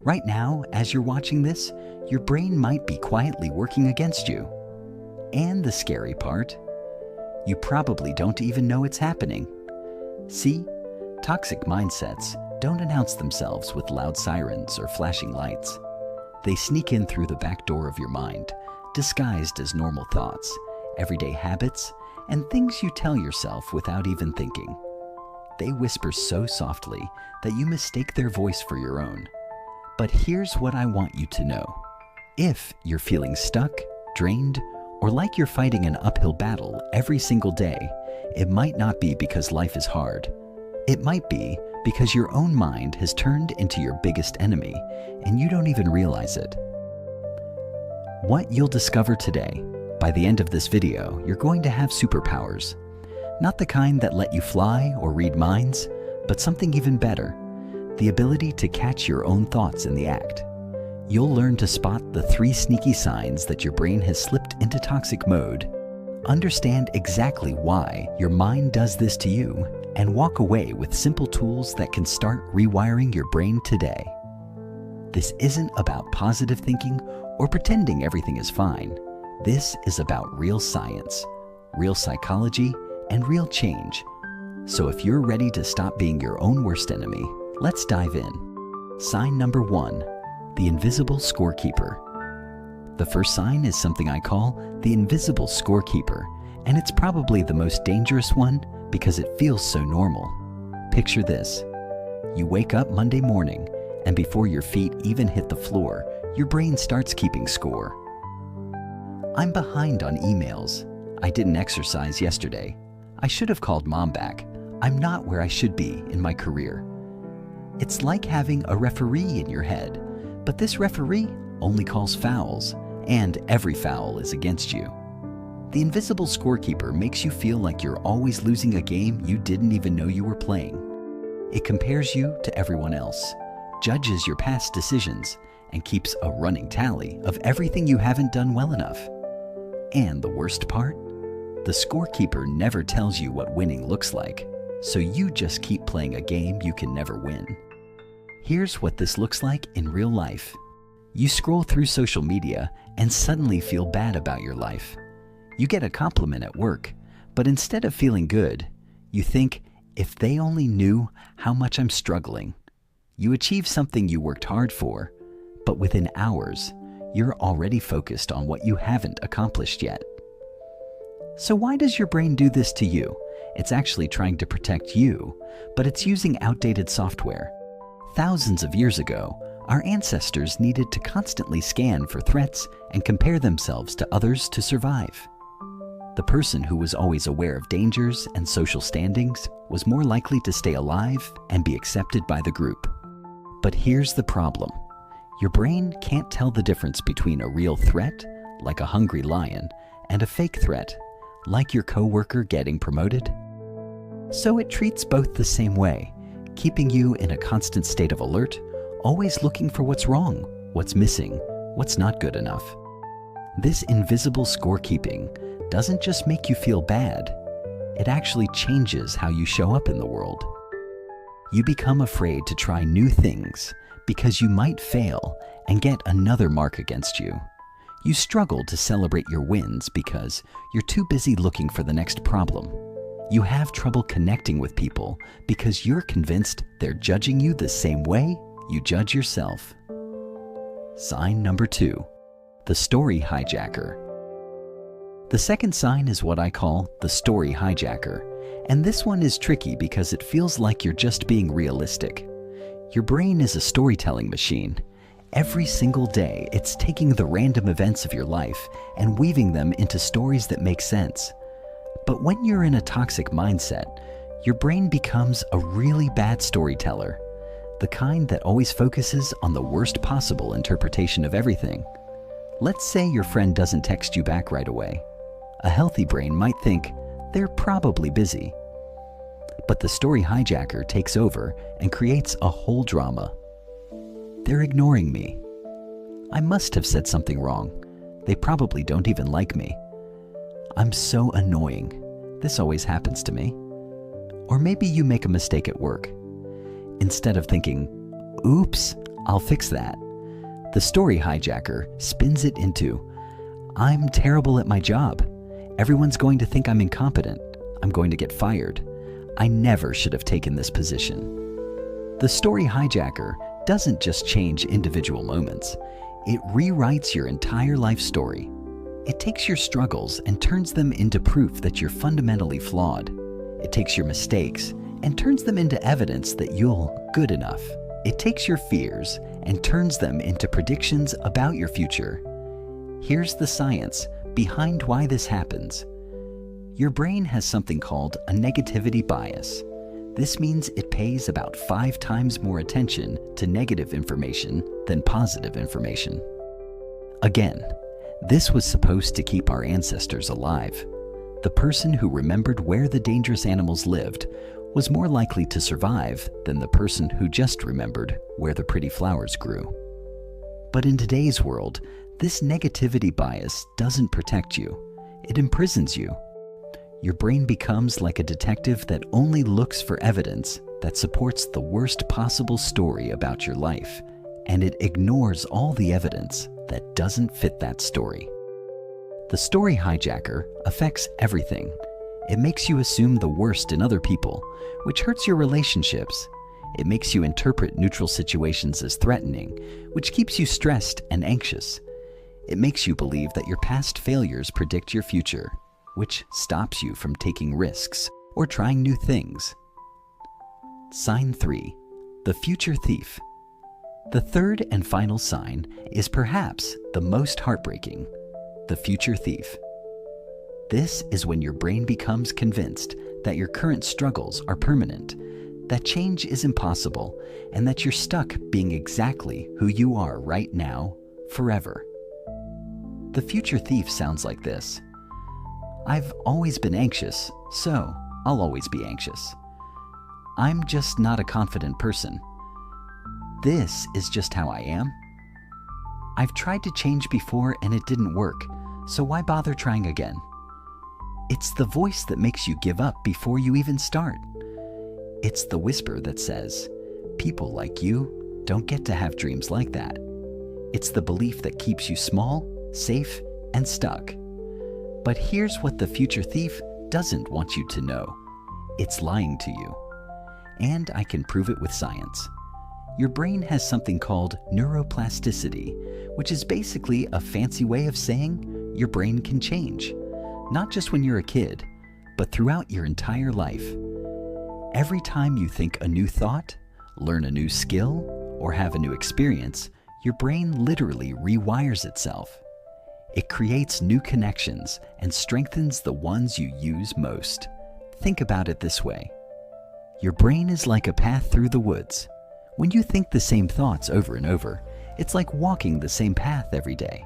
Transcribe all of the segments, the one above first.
Right now, as you're watching this, your brain might be quietly working against you. And the scary part, you probably don't even know it's happening. See, toxic mindsets don't announce themselves with loud sirens or flashing lights. They sneak in through the back door of your mind, disguised as normal thoughts, everyday habits, and things you tell yourself without even thinking. They whisper so softly that you mistake their voice for your own. But here's what I want you to know. If you're feeling stuck, drained, or like you're fighting an uphill battle every single day, it might not be because life is hard. It might be because your own mind has turned into your biggest enemy and you don't even realize it. What you'll discover today, by the end of this video, you're going to have superpowers. Not the kind that let you fly or read minds, but something even better, the ability to catch your own thoughts in the act. You'll learn to spot the 3 sneaky signs that your brain has slipped into toxic mode, understand exactly why your mind does this to you, and walk away with simple tools that can start rewiring your brain today. This isn't about positive thinking or pretending everything is fine. This is about real science, real psychology, and real change. So if you're ready to stop being your own worst enemy, let's dive in. Sign number 1, the invisible scorekeeper. The first sign is something I call the invisible scorekeeper, and it's probably the most dangerous one because it feels so normal. Picture this. You wake up Monday morning, and before your feet even hit the floor, your brain starts keeping score. I'm behind on emails. I didn't exercise yesterday. I should have called mom back. I'm not where I should be in my career. It's like having a referee in your head, but this referee only calls fouls, and every foul is against you. The invisible scorekeeper makes you feel like you're always losing a game you didn't even know you were playing. It compares you to everyone else, judges your past decisions, and keeps a running tally of everything you haven't done well enough. And the worst part? The scorekeeper never tells you what winning looks like, so you just keep playing a game you can never win. Here's what this looks like in real life. You scroll through social media and suddenly feel bad about your life. You get a compliment at work, but instead of feeling good, you think, if they only knew how much I'm struggling. You achieve something you worked hard for, but within hours, you're already focused on what you haven't accomplished yet. So why does your brain do this to you? It's actually trying to protect you, but it's using outdated software. Thousands of years ago, our ancestors needed to constantly scan for threats and compare themselves to others to survive. The person who was always aware of dangers and social standings was more likely to stay alive and be accepted by the group. But here's the problem. Your brain can't tell the difference between a real threat, like a hungry lion, and a fake threat, like your coworker getting promoted. So it treats both the same way, keeping you in a constant state of alert, always looking for what's wrong, what's missing, what's not good enough. This invisible scorekeeping doesn't just make you feel bad, it actually changes how you show up in the world. You become afraid to try new things because you might fail and get another mark against you. You struggle to celebrate your wins because you're too busy looking for the next problem. You have trouble connecting with people because you're convinced they're judging you the same way you judge yourself. Sign number 2, the story hijacker. The second sign is what I call the story hijacker, and this one is tricky because it feels like you're just being realistic. Your brain is a storytelling machine. Every single day, it's taking the random events of your life and weaving them into stories that make sense. But when you're in a toxic mindset, your brain becomes a really bad storyteller, the kind that always focuses on the worst possible interpretation of everything. Let's say your friend doesn't text you back right away. A healthy brain might think, they're probably busy. But the story hijacker takes over and creates a whole drama. They're ignoring me. I must have said something wrong. They probably don't even like me. I'm so annoying. This always happens to me. Or maybe you make a mistake at work. Instead of thinking, oops, I'll fix that. The story hijacker spins it into, I'm terrible at my job. Everyone's going to think I'm incompetent. I'm going to get fired. I never should have taken this position. The story hijacker doesn't just change individual moments. It rewrites your entire life story. It takes your struggles and turns them into proof that you're fundamentally flawed. It takes your mistakes and turns them into evidence that you're good enough. It takes your fears and turns them into predictions about your future. Here's the science behind why this happens. Your brain has something called a negativity bias. This means it pays about 5 times more attention to negative information than positive information. Again, this was supposed to keep our ancestors alive. The person who remembered where the dangerous animals lived was more likely to survive than the person who just remembered where the pretty flowers grew. But in today's world, this negativity bias doesn't protect you. It imprisons you. Your brain becomes like a detective that only looks for evidence that supports the worst possible story about your life, and it ignores all the evidence that doesn't fit that story. The story hijacker affects everything. It makes you assume the worst in other people, which hurts your relationships. It makes you interpret neutral situations as threatening, which keeps you stressed and anxious. It makes you believe that your past failures predict your future, which stops you from taking risks or trying new things. Sign 3. The future thief. The third and final sign is perhaps the most heartbreaking: the future thief. This is when your brain becomes convinced that your current struggles are permanent, that change is impossible, and that you're stuck being exactly who you are right now, forever. The future thief sounds like this. I've always been anxious, so I'll always be anxious. I'm just not a confident person. This is just how I am. I've tried to change before and it didn't work, so why bother trying again? It's the voice that makes you give up before you even start. It's the whisper that says, people like you don't get to have dreams like that. It's the belief that keeps you small, safe, and stuck. But here's what the future thief doesn't want you to know. It's lying to you. And I can prove it with science. Your brain has something called neuroplasticity, which is basically a fancy way of saying your brain can change. Not just when you're a kid, but throughout your entire life. Every time you think a new thought, learn a new skill, or have a new experience, your brain literally rewires itself. It creates new connections and strengthens the ones you use most. Think about it this way. Your brain is like a path through the woods. When you think the same thoughts over and over, it's like walking the same path every day.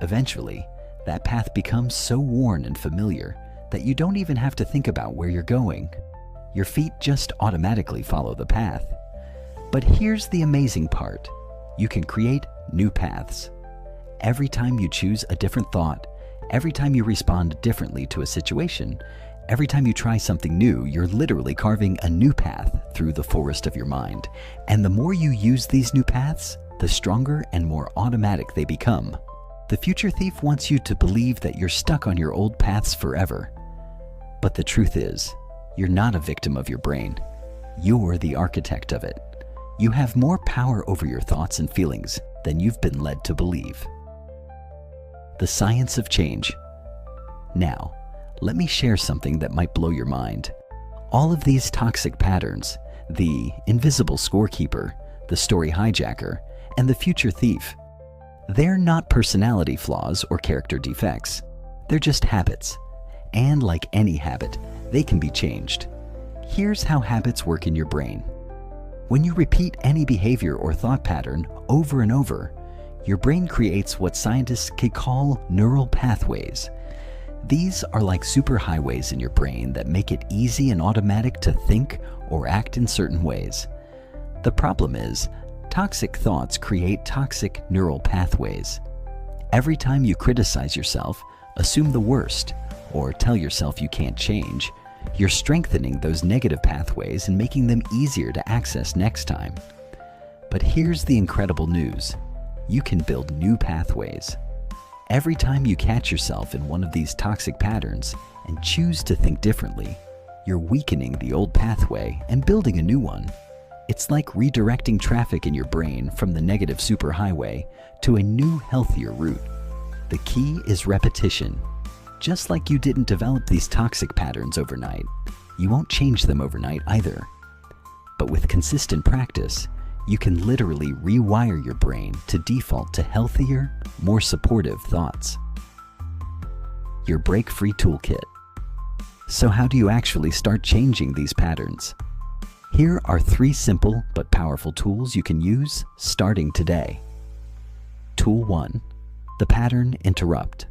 Eventually, that path becomes so worn and familiar that you don't even have to think about where you're going. Your feet just automatically follow the path. But here's the amazing part. You can create new paths. Every time you choose a different thought, every time you respond differently to a situation, every time you try something new, you're literally carving a new path through the forest of your mind. And the more you use these new paths, the stronger and more automatic they become. The future thief wants you to believe that you're stuck on your old paths forever. But the truth is, you're not a victim of your brain. You're the architect of it. You have more power over your thoughts and feelings than you've been led to believe. The science of change. Now, let me share something that might blow your mind. All of these toxic patterns, the invisible scorekeeper, the story hijacker, and the future thief, they're not personality flaws or character defects. They're just habits. And like any habit, they can be changed. Here's how habits work in your brain. When you repeat any behavior or thought pattern over and over, your brain creates what scientists could call neural pathways. These are like superhighways in your brain that make it easy and automatic to think or act in certain ways. The problem is, toxic thoughts create toxic neural pathways. Every time you criticize yourself, assume the worst, or tell yourself you can't change, you're strengthening those negative pathways and making them easier to access next time. But here's the incredible news. You can build new pathways. Every time you catch yourself in one of these toxic patterns and choose to think differently, you're weakening the old pathway and building a new one. It's like redirecting traffic in your brain from the negative superhighway to a new, healthier route. The key is repetition. Just like you didn't develop these toxic patterns overnight, you won't change them overnight either. But with consistent practice, you can literally rewire your brain to default to healthier, more supportive thoughts. Your break-free toolkit. So how do you actually start changing these patterns? Here are 3 simple but powerful tools you can use starting today. Tool 1. The pattern interrupt.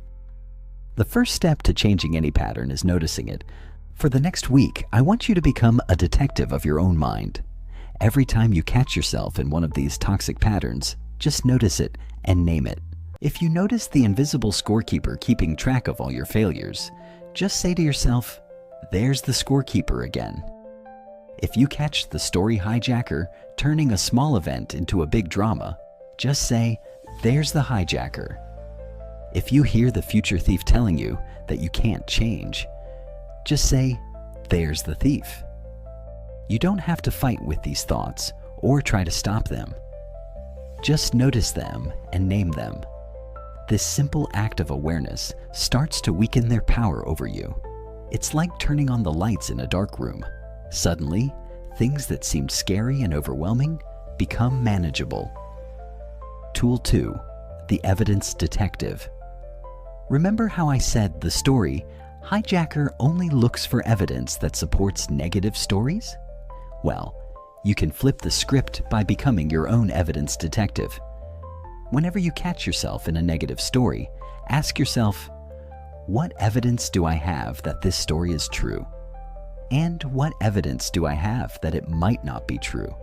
The first step to changing any pattern is noticing it. For the next week, I want you to become a detective of your own mind. Every time you catch yourself in one of these toxic patterns, just notice it and name it. If you notice the invisible scorekeeper keeping track of all your failures, just say to yourself, "There's the scorekeeper again." If you catch the story hijacker turning a small event into a big drama, just say, "There's the hijacker." If you hear the future thief telling you that you can't change, just say, "There's the thief." You don't have to fight with these thoughts or try to stop them. Just notice them and name them. This simple act of awareness starts to weaken their power over you. It's like turning on the lights in a dark room. Suddenly, things that seemed scary and overwhelming become manageable. Tool 2. The evidence detective. Remember how I said the story, Hijacker only looks for evidence that supports negative stories? Well, you can flip the script by becoming your own evidence detective. Whenever you catch yourself in a negative story, ask yourself, what evidence do I have that this story is true? And what evidence do I have that it might not be true?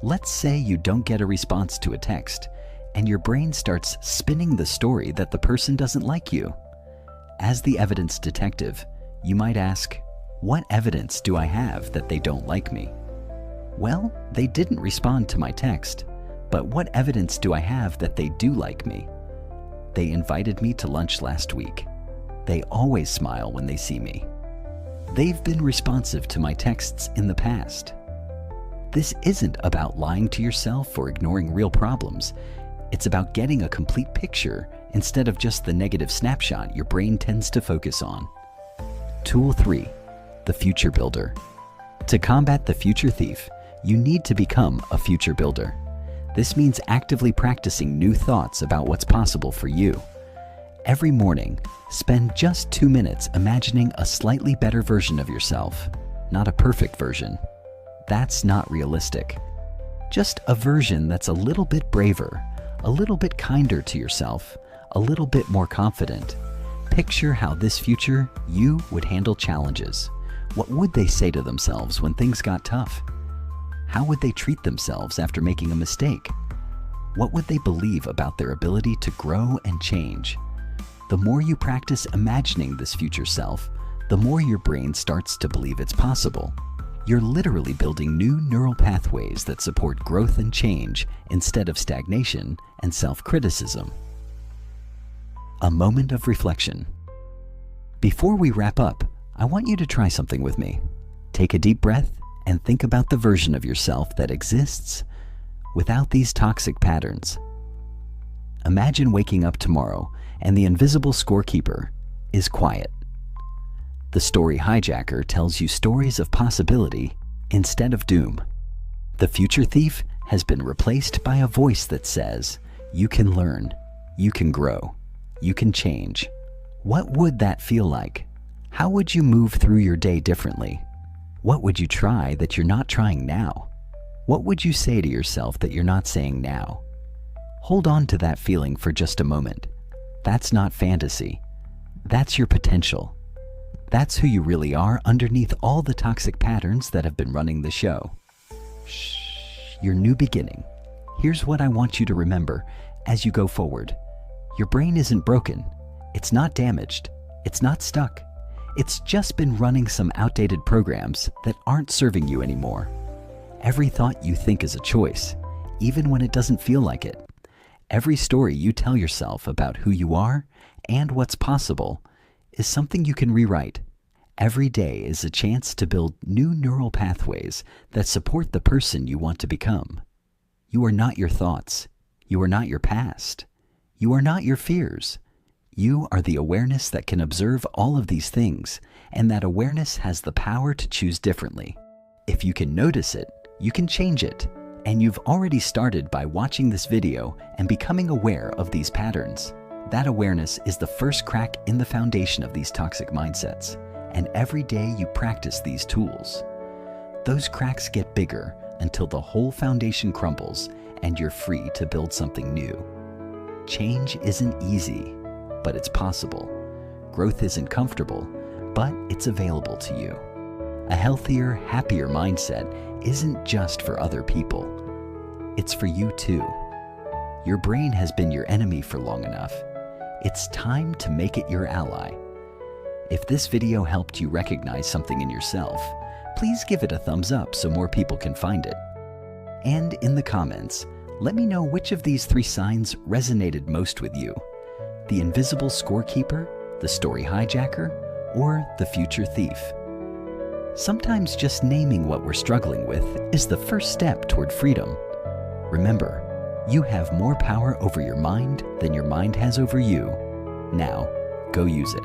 Let's say you don't get a response to a text, and your brain starts spinning the story that the person doesn't like you. As the evidence detective, you might ask, what evidence do I have that they don't like me? Well, they didn't respond to my text, but what evidence do I have that they do like me? They invited me to lunch last week. They always smile when they see me. They've been responsive to my texts in the past. This isn't about lying to yourself or ignoring real problems. It's about getting a complete picture instead of just the negative snapshot your brain tends to focus on. Tool 3. The future builder. To combat the future thief, you need to become a future builder. This means actively practicing new thoughts about what's possible for you. Every morning, spend just 2 minutes imagining a slightly better version of yourself, not a perfect version. That's not realistic. Just a version that's a little bit braver, a little bit kinder to yourself, a little bit more confident. Picture how this future you would handle challenges. What would they say to themselves when things got tough? How would they treat themselves after making a mistake? What would they believe about their ability to grow and change? The more you practice imagining this future self, the more your brain starts to believe it's possible. You're literally building new neural pathways that support growth and change instead of stagnation and self-criticism. A moment of reflection. Before we wrap up, I want you to try something with me. Take a deep breath and think about the version of yourself that exists without these toxic patterns. Imagine waking up tomorrow and the invisible scorekeeper is quiet. The story hijacker tells you stories of possibility instead of doom. The future thief has been replaced by a voice that says, you can learn, you can grow, you can change. What would that feel like? How would you move through your day differently? What would you try that you're not trying now? What would you say to yourself that you're not saying now? Hold on to that feeling for just a moment. That's not fantasy. That's your potential. That's who you really are underneath all the toxic patterns that have been running the show. Shh, your new beginning. Here's what I want you to remember as you go forward. Your brain isn't broken. It's not damaged. It's not stuck. It's just been running some outdated programs that aren't serving you anymore. Every thought you think is a choice, even when it doesn't feel like it. Every story you tell yourself about who you are and what's possible is something you can rewrite. Every day is a chance to build new neural pathways that support the person you want to become. You are not your thoughts. You are not your past. You are not your fears. You are the awareness that can observe all of these things, and that awareness has the power to choose differently. If you can notice it, you can change it, and you've already started by watching this video and becoming aware of these patterns. That awareness is the first crack in the foundation of these toxic mindsets, and every day you practice these tools. Those cracks get bigger until the whole foundation crumbles and you're free to build something new. Change isn't easy, but it's possible. Growth isn't comfortable, but it's available to you. A healthier, happier mindset isn't just for other people. It's for you too. Your brain has been your enemy for long enough. It's time to make it your ally. If this video helped you recognize something in yourself, please give it a thumbs up so more people can find it. And in the comments, let me know which of these 3 signs resonated most with you: the invisible scorekeeper, the story hijacker, or the future thief. Sometimes just naming what we're struggling with is the first step toward freedom. Remember, you have more power over your mind than your mind has over you. Now, go use it.